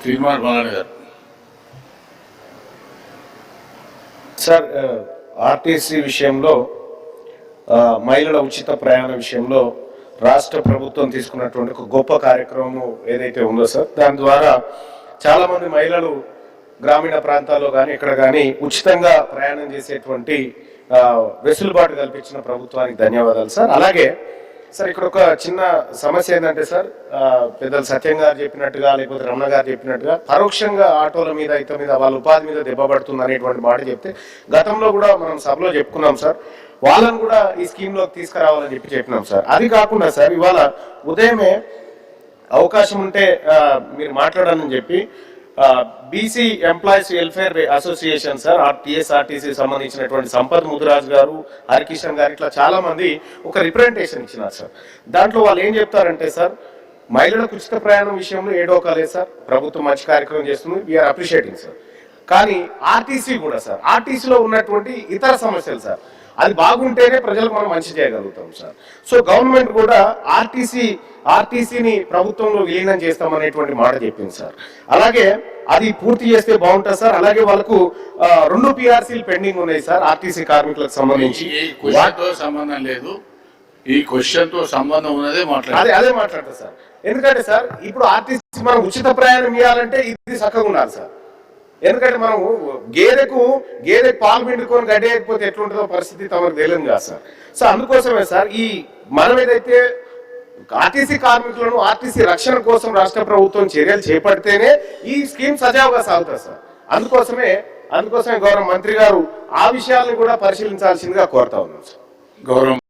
తీర్మానం గారు. Sir, RTC విషయంలో మహిళల ఉచిత ప్రయాణ విషయంలో రాష్ట్ర ప్రభుత్వం తీసుకున్నటువంటి ఒక గొప్ప కార్యక్రమం ఏదైతే ఉందో సార్, దాని ద్వారా చాలా మంది మహిళలు గ్రామీణ ప్రాంతాల్లో కానీ ఇక్కడ కానీ ఉచితంగా ప్రయాణం చేసేటువంటి వెసులుబాటు కల్పించిన ప్రభుత్వానికి ధన్యవాదాలు సార్. అలాగే సార్, ఇక్కడ ఒక చిన్న సమస్య ఏంటంటే సార్, పెద్దలు సత్యం గారు చెప్పినట్టుగా లేకపోతే రమణ గారు చెప్పినట్టుగా పరోక్షంగా ఆటోల మీద ఇతర మీద వాళ్ళ ఉపాధి మీద దెబ్బ పడుతుంది అనేటువంటి మాట చెప్తే గతంలో కూడా మనం సభలో చెప్పుకున్నాం సార్. వాళ్ళని కూడా ఈ స్కీమ్లోకి తీసుకురావాలని చెప్పినాం సార్. అది కాకుండా సార్, ఇవాళ ఉదయమే అవకాశం ఉంటే మీరు మాట్లాడాలని చెప్పి BC employees welfare association sir, TSRTC సంబంధించినటువంటి సంపత్ ముదిరాజ్ గారు, హరికిషన్ గారు, ఇట్లా చాలా మంది ఒక రిప్రజెంటేషన్ ఇచ్చినారు సార్. దాంట్లో వాళ్ళు ఏం చెప్తారంటే సార్, మహిళలకు ఉచిత ప్రయాణం విషయంలో ఏడోకాలే సార్, ప్రభుత్వం మంచి కార్యక్రమం చేస్తుంది, వీఆర్ అప్రిషియేటింగ్ సార్. కానీ ఆర్టీసీ కూడా సార్, ఆర్టీసీలో ఉన్నటువంటి ఇతర సమస్యలు సార్, అది బాగుంటేనే ప్రజలకు మనం మంచి చేయగలుగుతాం సార్. సో గవర్నమెంట్ కూడా ఆర్టీసీని ప్రభుత్వంలో విలీనం చేస్తామనేటువంటి మాట చెప్పింది సార్. అలాగే అది పూర్తి చేస్తే బాగుంటుంది సార్. అలాగే వాళ్ళకు 2 పిఆర్సీలు పెండింగ్ ఉన్నాయి సార్ ఆర్టీసీ కార్మికులకు సంబంధించి. సంబంధం లేదు, ఈ క్వశ్చన్ తో సంబంధం ఉన్నదే అదే మాట్లాడతా సార్. ఎందుకంటే సార్, ఇప్పుడు ఆర్టీసీ మనం ఉచిత ప్రయాణం ఇవ్వాలంటే ఇది చక్కగా ఉండాలి సార్. ఎందుకంటే మనం గేదెకు పాలు పిండుకొని గడ్డేయకపోతే ఎట్లుంటుందో పరిస్థితి తమకు తెలియదు కదా సార్. సో అందుకోసమే సార్, ఈ మనం ఏదైతే ఆర్టీసీ కార్మికులను ఆర్టీసీ రక్షణ కోసం రాష్ట్ర ప్రభుత్వం చర్యలు చేపడితేనే ఈ స్కీమ్ సజావుగా సాగుతుంది సార్. అందుకోసమే గౌరవ మంత్రి గారు ఆ విషయాలను కూడా పరిశీలించాల్సిందిగా కోరుతా ఉన్నాం సార్. గౌరవ